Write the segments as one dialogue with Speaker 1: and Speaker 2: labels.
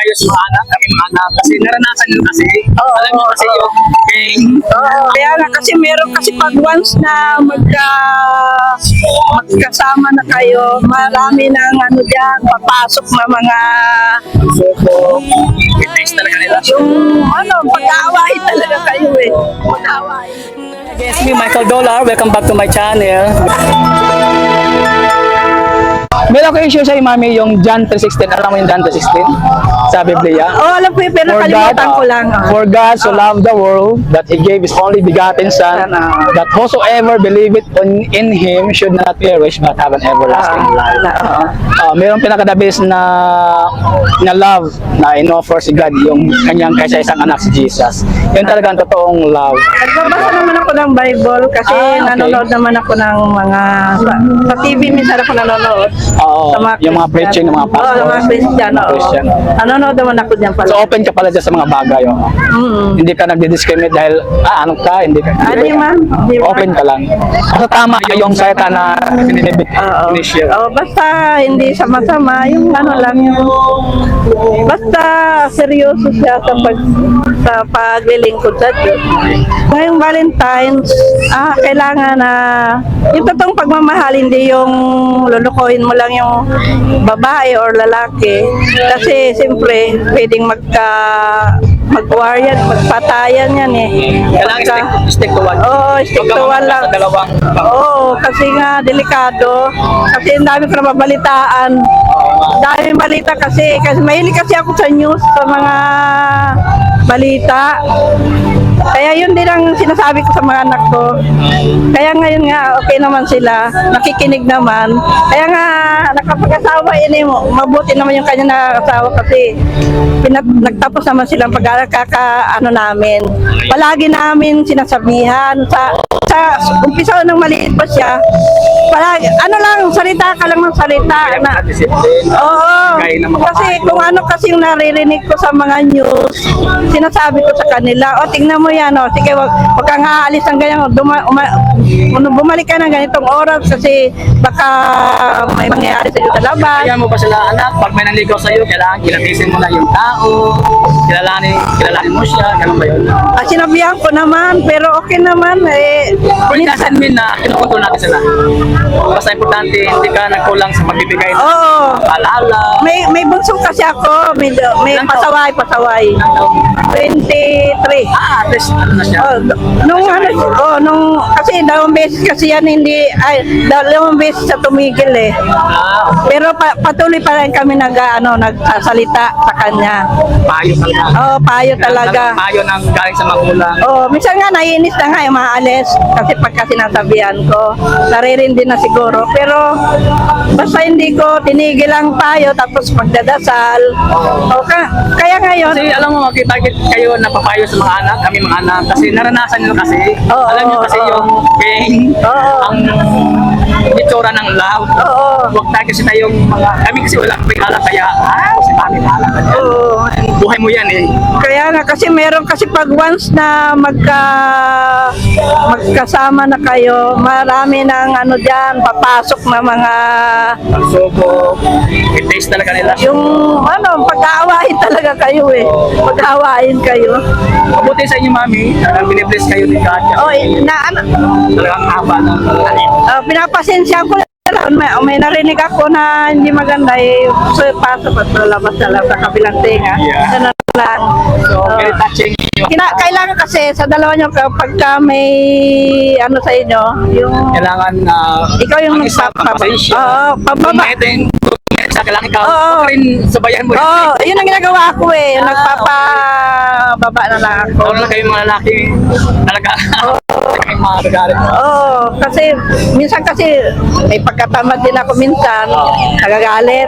Speaker 1: mapapayo sa mga anak, kami mga anak. Kasi naranasan nyo kasi. Alam mo kasi yung gang.
Speaker 2: Kaya nga kasi meron kasi pag once na magkasama na kayo, marami ng ano dyan, papasok na mga
Speaker 1: Soko. Itaste talaga nila.
Speaker 2: yung pag-aaway talaga kayo eh. Pag-aaway.
Speaker 1: Against me, Michael Dollar. Welcome back to my channel. Meron ko issue sa mami yung John 3:16. Alam mo yung John 3:16 sa Biblia?
Speaker 2: Alam ko yun, pero nakalimutan ko lang.
Speaker 1: For God so loved the world that He gave His only begotten Son, that whosoever believeth in Him should not perish but have an everlasting life. Mayroong pinakadabis na love na in-offer si God, yung kanyang kaysa isang anak si Jesus. Yun talaga ang totoong love.
Speaker 2: Nagbabasa naman ako ng Bible kasi
Speaker 1: Okay.
Speaker 2: nanonood naman ako ng mga sa TV minsan ako nanonood.
Speaker 1: Oo,
Speaker 2: Sa
Speaker 1: yung mga preaching ng mga pastor.
Speaker 2: Oo, mga Christian.
Speaker 1: Christian.
Speaker 2: Nanonood naman ako dyan pala.
Speaker 1: So open ka pala dyan sa mga bagay. Hindi ka nagdi-discriminate dahil ano ka, hindi ka.
Speaker 2: Di man.
Speaker 1: Open ka lang. Basta tama yung salita na initial.
Speaker 2: Basta hindi sama-sama, yung ano lang yung basta seryoso siya sa paglilingkod sa Diyos. Ngayong Valentine's, kailangan na yung totoong pagmamahal, hindi yung lulukohin mo lang yung babae or lalaki. Kasi siyempre, pwedeng mag-war yan, magpatayan yan eh.
Speaker 1: Kailangan stick to one.
Speaker 2: Oo, stick to one lang. Oo, kasi nga delikado. Kasi ang dami ko nababalitaan. Daming balita kasi mahilig kasi ako sa news, sa mga balita. Kaya yun din ang sinasabi ko sa mga anak ko. Kaya ngayon nga, okay naman sila, nakikinig naman. Kaya nga, nakapag-asawa yun eh, mabuti naman yung kanya nakakasawa kasi nagtapos naman silang pag-ano namin. Palagi namin sinasabihan sa umpisa ng maliit pa siya, palagi, salita ka lang ng salita. Oo, kasi kung ano kasi yung naririnig ko sa mga news, sinasabi ko sa kanila, tingnan mo yan, sige, wag kang aalis ng ganyan, bumalik ka ng ganitong oras kasi baka may mangyayari sa iyo sa labas.
Speaker 1: Kaya mo ba sila anak, pag may naligaw sa iyo, kailangan kilatisin mo na yung tao, kilalanin mo siya, ganun ba yun?
Speaker 2: Sinabihan ko naman, pero okay naman eh.
Speaker 1: But it doesn't mean na kinukontrol natin sila. Basta importante, hindi ka nagkulang sa pagbibigay ng alaala.
Speaker 2: May bunso kasi ako, may pasaway. 23.
Speaker 1: At least, ano na siya?
Speaker 2: Kasi dalawang beses kasi yan dalawang beses sa tumigil eh. Pero patuloy pa rin kami nagsasalita sa kanya.
Speaker 1: Payo talaga.
Speaker 2: Payo talaga.
Speaker 1: Payo ng galing sa magulang.
Speaker 2: Minsan nga naiinis na nga yung maalis kasi pagka sinasabihan ko, naririndi na siguro. Pero basta hindi ko tinigil ang payo tapos magdadasal. Kaya ngayon,
Speaker 1: kasi alam mo, makita kayo napapayo sa mga anak, kami mga anak, kasi naranasan nyo kasi. Alam nyo kasi yung gang, ang itsura ng love. Huwag tayo kasi tayong kami kasi wala kami alam, kaya si mami alam ka dyan. Buhay mo yan eh.
Speaker 2: Kaya nga kasi meron kasi pag once na magkasama na kayo, marami ng dyan, papasok na mga
Speaker 1: Soko, itaste talaga nila.
Speaker 2: yung pag-aawain talaga kayo eh. Pag-aawain kayo.
Speaker 1: Mabuti sa inyo mami, binibless kayo ni God. Talagang haba na.
Speaker 2: Pinapasensya ko lang. May narinig ako na hindi maganda pasok at lalabas na lang sa kabilang tenga. Ganun lang.
Speaker 1: So, very touching.
Speaker 2: Kailangan kasi sa dalawa nyo pagka may sa inyo, yung
Speaker 1: kailangan
Speaker 2: ikaw yung
Speaker 1: pababa. Kailangan ikaw, huwag rin sabayan mo.
Speaker 2: Yun ang ginagawa ko eh. Nagpapababa na lang ako.
Speaker 1: Ano kayo mga lalaki talaga. Kayong mga gagalit.
Speaker 2: Kasi minsan may pagkatamad din ako minsan, nagagalit.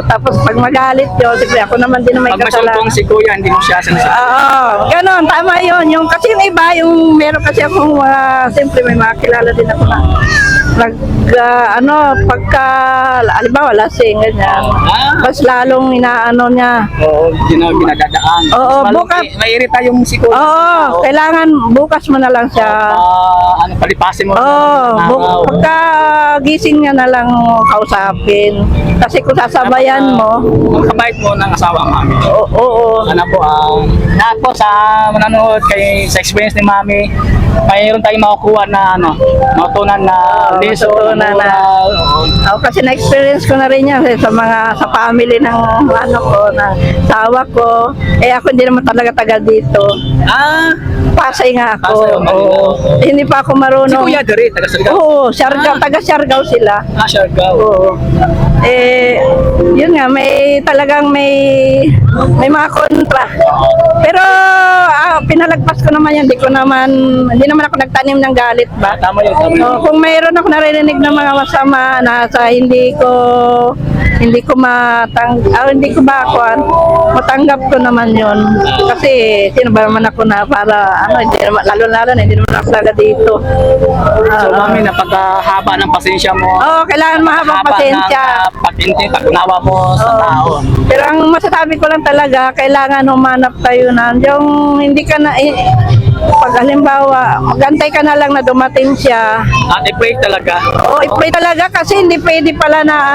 Speaker 2: Tapos pag magalit yun, siyempre ako naman din na may
Speaker 1: pag
Speaker 2: kasalanan.
Speaker 1: masulpong si kuya, hindi mo siya sinasabi.
Speaker 2: Ganon, tama yun. Kasi yung iba, meron kasi akong, siyempre may mga kilala din ako na pagka, halimbawa, lasing, ganyan. Mas lalong inaano niya.
Speaker 1: Ginadadaan.
Speaker 2: bukas.
Speaker 1: Mairita yung sikul.
Speaker 2: Oo, kailangan bukas mo na lang siya.
Speaker 1: Palipasin mo.
Speaker 2: Pagka gising niya na lang kausapin. Kasi kung sasabayan mo,
Speaker 1: Ang kabait mo ng asawa, mami.
Speaker 2: oo.
Speaker 1: Ano po, lahat po sa manonood sa experience ni mami, mayroon tayong makukuha na matutunan na lesson.
Speaker 2: Matutunan na. Ako kasi na-experience ko na rin yan sa sa family ng ng sawa ko. Ako hindi naman talaga taga dito. Pasay nga ako.
Speaker 1: Pasay, Manila.
Speaker 2: Hindi pa ako marunong.
Speaker 1: Si Kuya Dari, taga Surigao.
Speaker 2: Oo, Siargao, taga Siargao sila.
Speaker 1: Siargao.
Speaker 2: Oo. Yun nga, talagang may mga kontra. Pero pinalagpas ko naman yan, hindi naman ako nagtanim ng galit ba?
Speaker 1: Tama yun.
Speaker 2: Kung mayroon ako naririnig ng mga masama na hindi ko matanggap ko naman yun. Kasi sino ba naman ako na para lalo na hindi naman ako talaga dito.
Speaker 1: So, mami, napakahaba ng pasensya mo.
Speaker 2: Kailangan mahabang pasensya.
Speaker 1: Pag-intindi, pag-unawa mo sa tao.
Speaker 2: Pero ang masasabi ko lang talaga, kailangan humanap tayo yung hindi ka na, pag halimbawa, magantay ka na lang na dumating siya.
Speaker 1: At i-pray talaga.
Speaker 2: I-pray talaga kasi hindi pwede pala na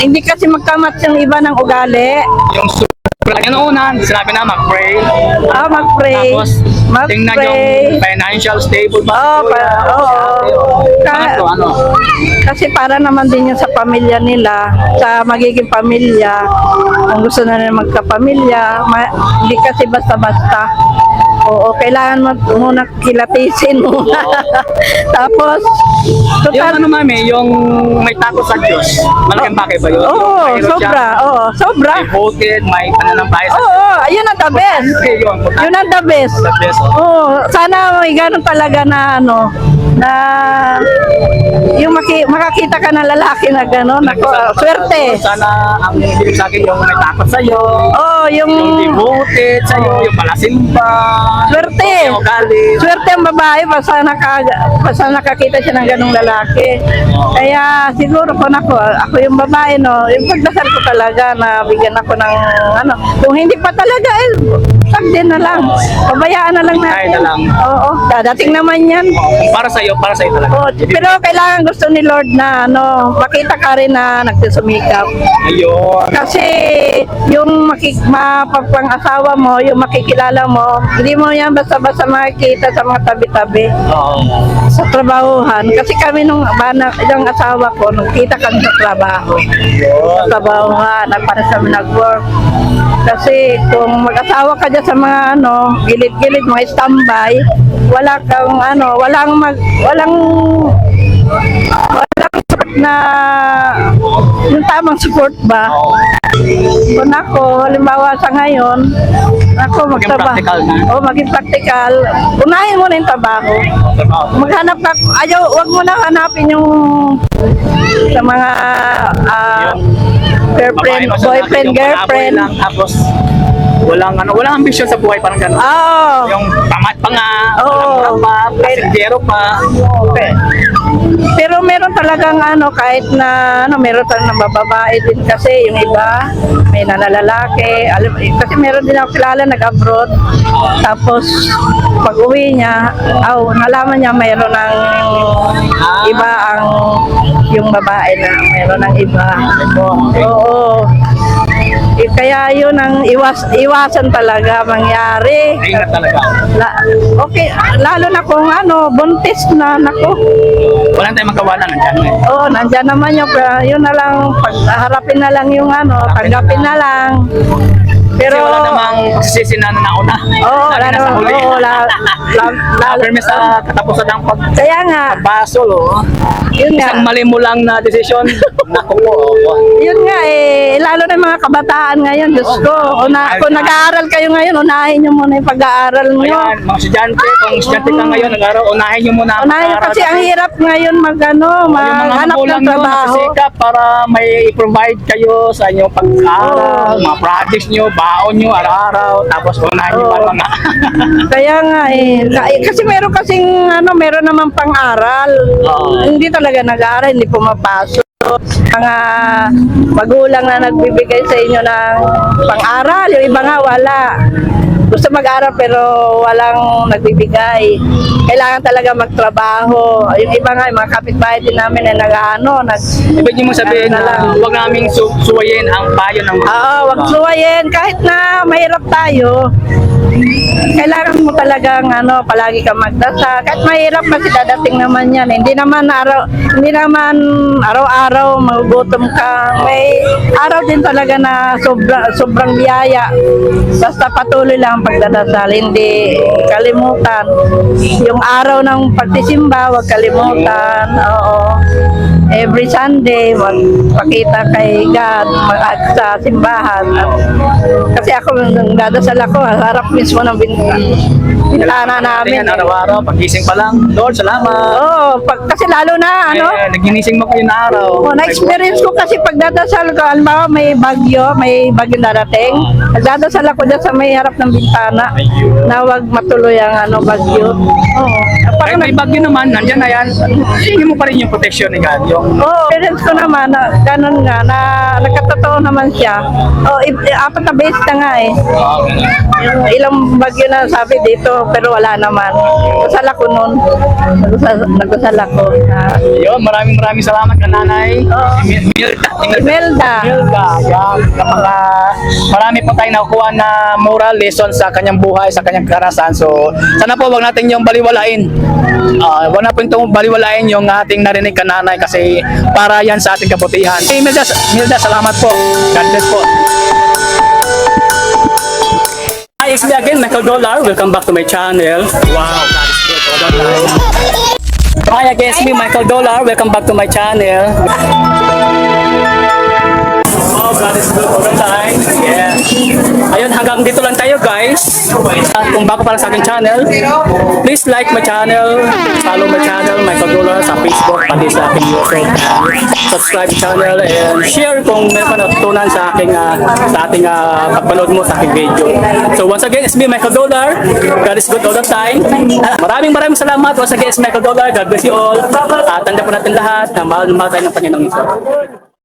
Speaker 2: hindi kasi magkamat yung iba ng ugali.
Speaker 1: Yung yung una, sinabi na mag-pray.
Speaker 2: Mag-pray.
Speaker 1: Tapos, tingnan yung financial stable ba?
Speaker 2: Kasi para naman din yun sa pamilya nila, sa magiging pamilya. Kung gusto na nila magkapamilya, hindi kasi basta-basta. Kailangan mo muna kilatisin muna. Tapos,
Speaker 1: yung mami, yung may takot sa Diyos, malaking bagay ba yun?
Speaker 2: Sobra.
Speaker 1: May voted, may pananampahay sa
Speaker 2: Yun ang the best. Yun ang the best. Sana may ganun talaga na yung makakita ka ng lalaki na gano'n, swerte.
Speaker 1: Sana ang ibig sa akin yung may takot sa'yo, yung devoted sa'yo, yung palasimba,
Speaker 2: swerte.
Speaker 1: yung ugali.
Speaker 2: Swerte ang babae basta nakakita siya ng ganong lalaki. Kaya siguro kung ako yung babae, yung pagdasal ko talaga na bigyan ako ng kung hindi pa talaga, din na lang. Pabayaan na lang natin. Dadating naman yan.
Speaker 1: Para sa'yo talaga.
Speaker 2: Pero kailangan gusto ni Lord na makita ka rin na nagsusumikap.
Speaker 1: Ayun.
Speaker 2: Kasi yung mapapang-asawa mo, yung makikilala mo, hindi mo yan basta-basta makikita sa mga tabi-tabi. Sa trabahuhan. Kasi kami yung asawa ko, nagkita kami sa trabaho. Sa trabahuhan, para sa nag-work. Kasi kung mag-asawa ka dyan sa mga gilid-gilid, mga standby, walang na yung tamang support ba? Kung ako, halimbawa sa ngayon, maging practical, unahin mo na yung trabaho. Maghanap ka, wag mo na hanapin yung sa mga boyfriend.
Speaker 1: Tapos walang ambisyon sa buhay, parang gano'n. Yung tamat pa nga, pasengero pa.
Speaker 2: Pero meron talagang kahit na meron talagang bababae din kasi yung iba, may nalalaki. Kasi meron din ako kilala nag-abroad. Tapos pag uwi niya, nalaman niya meron ng iba yung babae na meron ng iba. Oo. Kaya yun ang iwasan talaga mangyari.
Speaker 1: Ingat talaga.
Speaker 2: Okay, lalo na kung buntis na,
Speaker 1: Walang tayong magkawalan, nandiyan.
Speaker 2: Nandiyan naman yun na lang, harapin na lang yung tanggapin na lang. Pero
Speaker 1: kasi wala namang sisi na nauna. Lalo na sa huli. Permis sa katapusan ng
Speaker 2: kaya nga.
Speaker 1: Pagbasol,
Speaker 2: Yun nga.
Speaker 1: Isang mali mo lang na desisyon. Naku po.
Speaker 2: Yun nga lalo na yung mga kabataan ngayon, Diyos ko. Kung nag-aaral kayo ngayon, unahin nyo muna yung pag-aaral nyo.
Speaker 1: Ayan, mga estudyante, kung estudyante ka ngayon, nag-aaral, unahin nyo muna ang
Speaker 2: Unahin kasi ang hirap ngayon maghanap ng trabaho.
Speaker 1: Masikap para may i-provide kayo sa inyong pag-aaral, mga projects nyo, baon nyo, araw-araw, tapos unahin nyo para mga...
Speaker 2: Kaya nga kasi meron naman pang-aral. Hindi talaga nag-aaral, hindi pumapasok. Mga magulang na nagbibigay sa inyo ng pang-aral, yung iba nga wala. gusto mag-aral pero walang nagbibigay. Kailangan talaga magtrabaho. Yung iba nga, yung mga kapitbahay din namin ay
Speaker 1: Ibig niyo mo sabihin
Speaker 2: Ano na lang.
Speaker 1: na huwag naming suwayin ang payo ng
Speaker 2: wag suwayin. Kahit na mahirap tayo, kailangan mo talagang palagi ka magdasal. Kahit mahirap kasi dadating naman yan. Hindi naman araw-araw magugutom ka. May araw din talaga na sobrang biyaya. Basta patuloy lang ang pagdadasal. Hindi kalimutan. Yung araw ng pagsisimba, wag kalimutan. Oo. Every Sunday, magpakita kay God sa simbahan. Kasi ako, nang dadasal ako, harap mismo ng bintana namin.
Speaker 1: Tingnan araw-araw, pagising pa lang. Lord, salamat.
Speaker 2: Oo, kasi lalo na,
Speaker 1: Naginising mo kayo na araw.
Speaker 2: na-experience ko kasi pagdadasal ko, halimbawa may bagyong darating, nagdadasal ako dyan sa may harap ng bintana na wag matuloy ang bagyo. Oo.
Speaker 1: Kahit may bagyo naman, nandyan na yan. Hindi mo pa rin yung protection ni God.
Speaker 2: Experience ko naman, ganun nga, na nagkatotoo naman siya. Apat na beses na nga eh. Yung ilang bagyo na sabi dito, pero wala naman. Nagdasal ako nun. Nagdasal ako.
Speaker 1: Yun, maraming salamat ka, Nanay.
Speaker 2: Imelda.
Speaker 1: Yan. Marami po tayong nakukuha na moral lesson sa kanyang buhay, sa kanyang karanasan. So, sana po wag natin yung baliwalain. Wag na po itong baliwalain yung ating narinig ka, Nanay, kasi para yan sa ating kabutihan. Imelda, salamat po. God bless po. Hi, it's me again, Michael Dollar. Welcome back to my channel. Wow, that is good. All the time. Hi again, it's me, Michael Dollar. Welcome back to my channel. Oh, God is good all the time. Yeah. Ayun, hanggang dito lang tayo, guys. Kung bago pa lang sa aking channel, please like my channel, follow my channel, Michael Dollar, sa Facebook, pati sa aking YouTube. Subscribe channel and share kung meron ka natutunan sa ating pagpanood mo sa aking video. So once again, it's me, Michael Dollar. God is good all the time. Maraming salamat. Once again, it's Michael Dollar. God bless you all. Tanda po natin lahat na mahal tayo ng Panginoong Isa.